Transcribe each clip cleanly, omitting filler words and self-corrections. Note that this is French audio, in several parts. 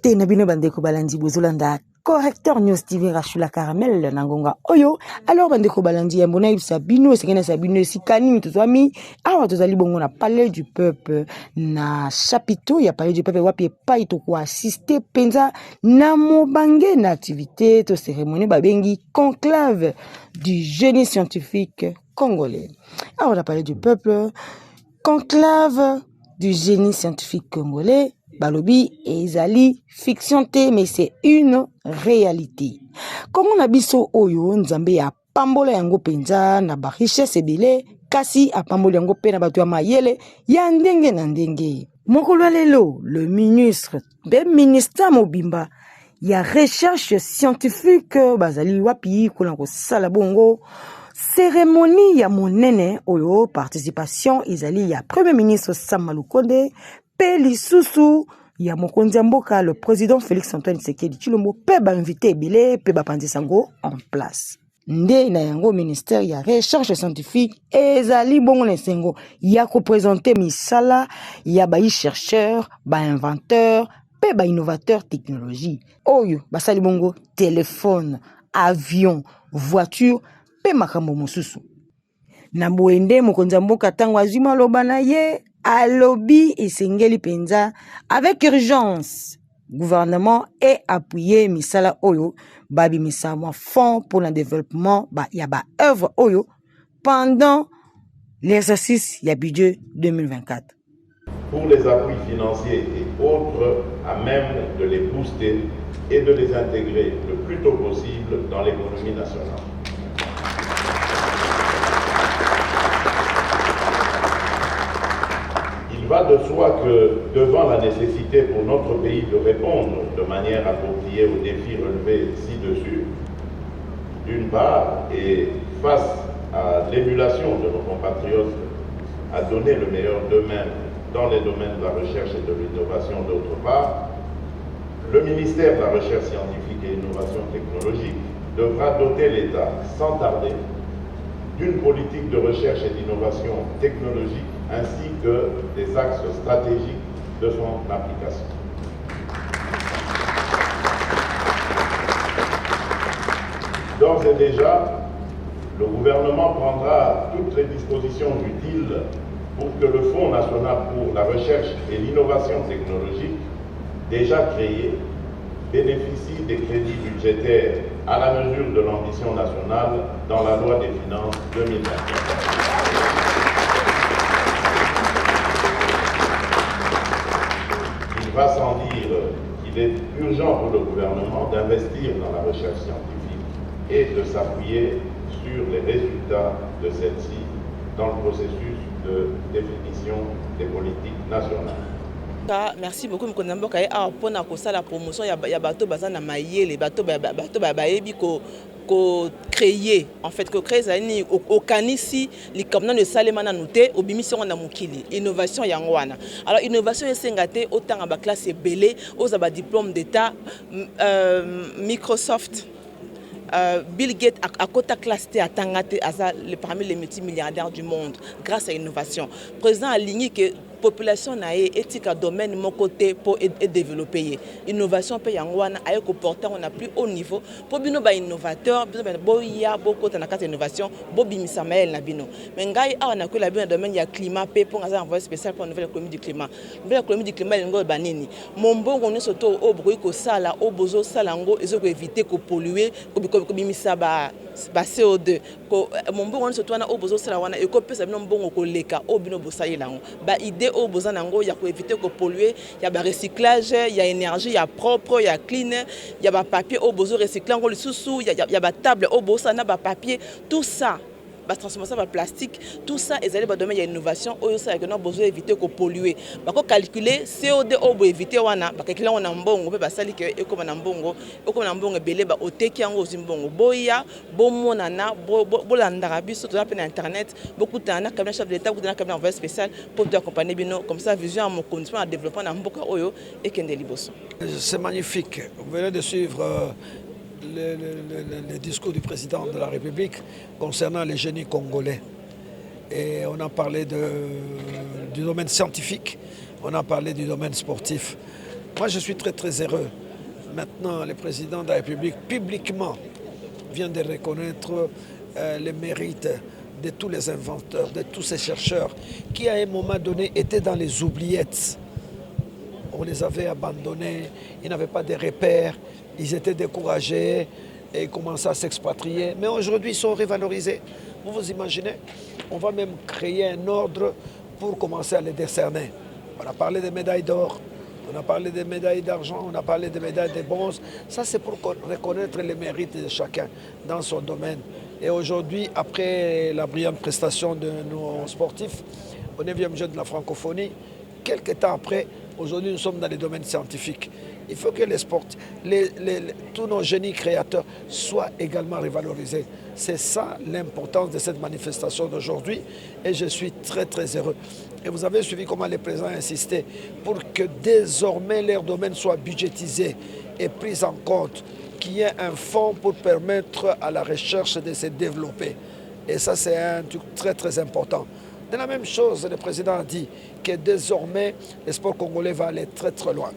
te na bino bandeko balandi bozolanda correcteur news TV Rachula Caramel nangonga oyo. Alors bandeko balandi ya mbona ibisa bino esengena sa bino esikani tozwami awa tozali bongo na palais du peuple na chapiteau ya palais du peuple wapi epai to ko assister penza na mobange na activité to cérémonie babengi conclave du génie scientifique congolais. Alors na palais du peuple conclave du génie scientifique congolais. Balobi ezali fiction te, mais c'est une réalité. Comme on a biso oyo nzambe ya pambola yango penza na ba richesse ebele kasi apambola yango pe na bato ya mayele ya ndenge na ndenge. Mokolo lelo le ministre mobimba ya recherche scientifique bazali wapi kona ko sala bongo cérémonie ya monene oyo participation ezali ya premier ministre Sama Lukonde pe lisusu ya mokonzi mboka le président Félix Antoine Tshisekedi Tshilombo pe ba invité ebele pe ba panzi sango en place. Nde na yango ministère ya recherche scientifique ezali bongo na sengo ya ko présenter misala ya ba chercheur, ba inventeur, pe ba innovateur technologie. Oyo basali bongo téléphone, avion, voiture pe makambo mosusu. Na boende mokonzi mboka tango azima loba na ye alobi esengeli penza avec urgence gouvernement et appuyer misala oyo babi misama fonds pour le développement ya ba œuvre oyo pendant l'exercice ya budget 2024 pour les appuis financiers et autres à même de les booster et de les intégrer le plus tôt possible dans l'économie nationale. Il va de soi que, devant la nécessité pour notre pays de répondre de manière appropriée aux défis relevés ci-dessus, d'une part, et face à l'émulation de nos compatriotes à donner le meilleur d'eux-mêmes dans les domaines de la recherche et de l'innovation d'autre part, le ministère de la Recherche scientifique et innovation technologique devra doter l'État sans tarder d'une politique de recherche et d'innovation technologique ainsi que des axes stratégiques de son application. D'ores et déjà, le gouvernement prendra toutes les dispositions utiles pour que le Fonds national pour la recherche et l'innovation technologique, déjà créé, bénéficie des crédits budgétaires à la mesure de l'ambition nationale dans la loi des finances 2020. Il va sans dire qu'il est urgent pour le gouvernement d'investir dans la recherche scientifique et de s'appuyer sur les résultats de celle-ci dans le processus de définition des politiques nationales. Merci beaucoup Mokonzi Mboka pour la promotion ya bato bazana mayele bato bayebi ko créer en fait que créer zani au kanisi li comme na salema na noté obimisi on na mukili innovation ya ngwana. Alors innovation esengate autant ba classe belé aux ba diplôme d'état Microsoft Bill Gates à côté classe à Tangate parmi les multimilliardaires du monde grâce à l'innovation. Président aligné que population na éthique à domaine mon côté pour développer innovation pe yangwana ayo ko porter on a plus haut niveau pour bino ba innovateur bo ya beaucoup na carte innovation bo bimisa mael na bino mais ngai a na ko la bien domaine ya climat pe pour un envoyé spécial pour nouvelle économie du climat ngo banini mon bongo ne soto o bokoyi ko sala o bozo sala ngo ezo ko éviter ko polluer ko bimisa ba CO2 ko mon bongo ne soto na o bozo sala wana e ko pesa bino mbongo ko leka o bino bosayi lango ba idée au besoin nango ya ko éviter ko polluer ya ba recyclage ya énergie ya propre ya clean ya ba papier au besoin recycler ngo lisusu ya ba table au besoin na ba papier tout ça ba transformation ba plastique tout ça ezali ba domaine ya innovation oyo ça que nous besoin éviter ko polluer ba ko calculer CO2 au bo éviter wana ba calculer wana mbongo pe ba sali que ekoma na mbongo belé ba oteki yango zimbongo boya bo monana bo landara biso to na internet beaucoup tana cabinet chef de l'état ou na cabinet envoyé spécial pour te accompagner bino comme ça vision mon condition à développement na mboka oyo et kende liboso. C'est magnifique. Vous venez de suivre le discours du président de la République concernant les génies congolais. Et on a parlé du domaine scientifique, on a parlé du domaine sportif. Moi, je suis très très heureux. Maintenant, le président de la République, publiquement, vient de reconnaître les mérites de tous les inventeurs, de tous ces chercheurs qui, à un moment donné, étaient dans les oubliettes. On les avait abandonnés, ils n'avaient pas de repères, ils étaient découragés et ils commençaient à s'expatrier. Mais aujourd'hui, ils sont revalorisés. Vous vous imaginez? On va même créer un ordre pour commencer à les décerner. On a parlé des médailles d'or, on a parlé des médailles d'argent, on a parlé des médailles de bronze. Ça, c'est pour reconnaître les mérites de chacun dans son domaine. Et aujourd'hui, après la brillante prestation de nos sportifs, au 9e jeu de la francophonie, quelques temps après, aujourd'hui, nous sommes dans les domaines scientifiques. Il faut que les sports, tous nos génies créateurs soient également revalorisés. C'est ça l'importance de cette manifestation d'aujourd'hui et je suis très très heureux. Et vous avez suivi comment le président a insisté pour que désormais leur domaine soit budgétisé et pris en compte, qu'il y ait un fonds pour permettre à la recherche de se développer. Et ça, c'est un truc très très important. De la même chose, le président a dit que désormais, le sport congolais va aller très très loin.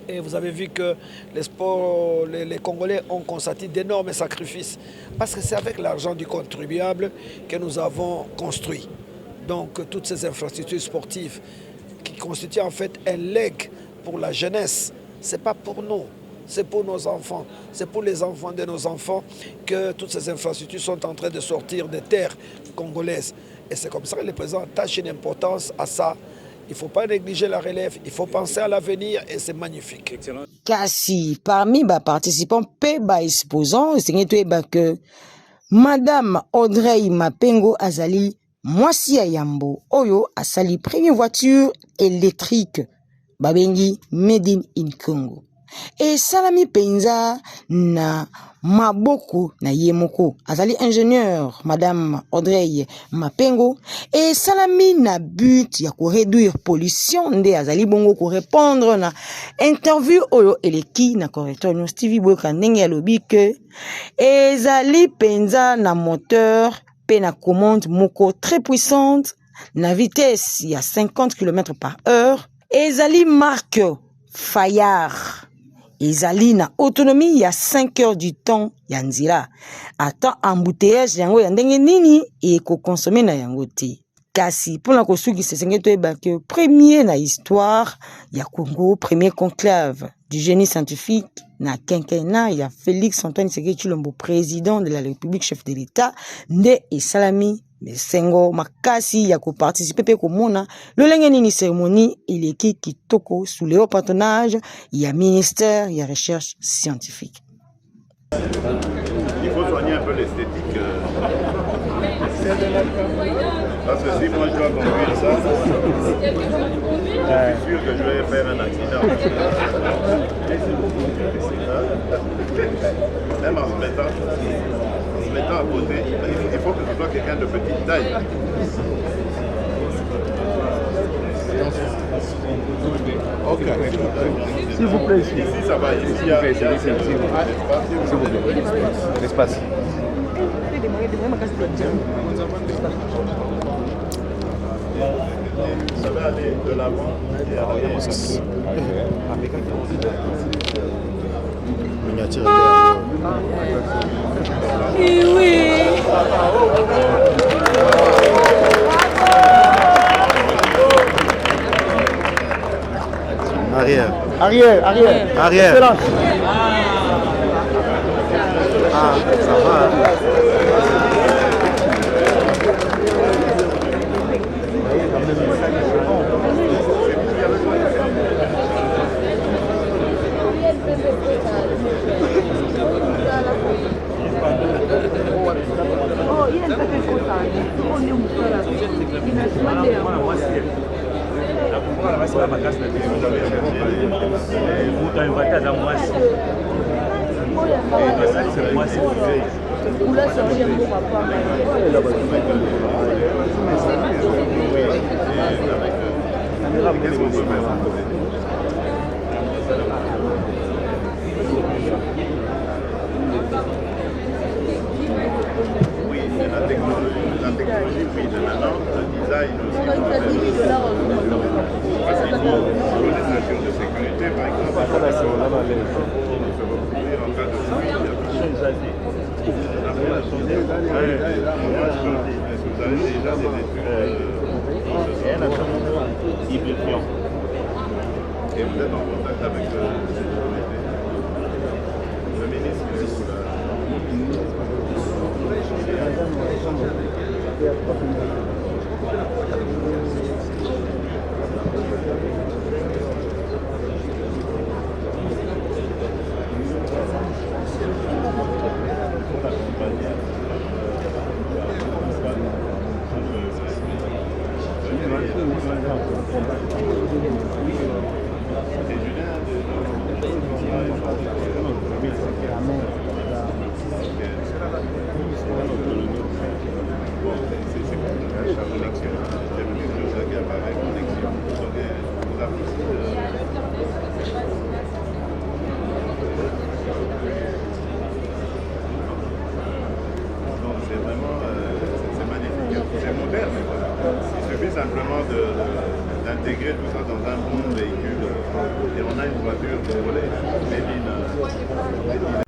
Et vous avez vu que les Congolais ont constaté d'énormes sacrifices. Parce que c'est avec l'argent du contribuable que nous avons construit. Donc toutes ces infrastructures sportives qui constituent en fait un legs pour la jeunesse. Ce n'est pas pour nous, c'est pour nos enfants. C'est pour les enfants de nos enfants que toutes ces infrastructures sont en train de sortir des terres congolaises. Et c'est comme ça que le président attache une importance à ça. Il ne faut pas négliger la relève, il faut penser à l'avenir et c'est magnifique. Excellent. Kasi parmi les participants, les exposants, c'est que Madame Audrey Mapengo Azali, Mwasi Yambo, Oyo Asali, première voiture électrique, Babengi, Made in Congo. Et Salami Penza na Maboko na Yemoko, Azali ingénieur, Madame Audrey Mapengo, et Salami na but ya ko réduire pollution nde Azali bongo ko répondre na interview oyo eleki na correcteur News TV boka ndenge ya lobi que ezali penza na moteur pe na commande moko très puissante na vitesse ya 50 km/h, ezali marque Fayard. Ezali na autonomie ya 5 heures du temps ya nzira. Ata embouteillage yango ya ndenge nini e ko consommer na yango te. Kasi pona ko suki se senge to ba que premier na histoire ya Congo, premier conclave du génie scientifique na quinquennat ya Félix Antoine Tshisekedi Tshilombo, président de la République, chef de l'État, nde esalami Sengo makasi ya ko participer pe ko mona lolenge nini cérémonie ileki kitoko sous le haut patronage ya ministère ya recherche scientifique. Il faut soigner un peu l'esthétique. Parce que si moi je dois conduire ça, je suis sûr que je vais faire un accident. Même en se mettant à côté, il faut que ce soit quelqu'un de petite taille. Ok. S'il vous plaît, ici. Ici, ça va. Ici, il y a s'il vous plaît. L'espace. Ça va aller de l'avant et arrière. Oui. Arrière. Excellent. Ah, ça va. Oui, la technologie, oui, de la langue, le design aussi. Parce qu'il faut des mesures de sécurité, par exemple. à l'aise. se recouvrir en cas de pluie. Est-ce que vous avez déjà des études et vous êtes en contact avec le ministre simplement d'intégrer tout ça dans un bon véhicule et on a une voiture qui est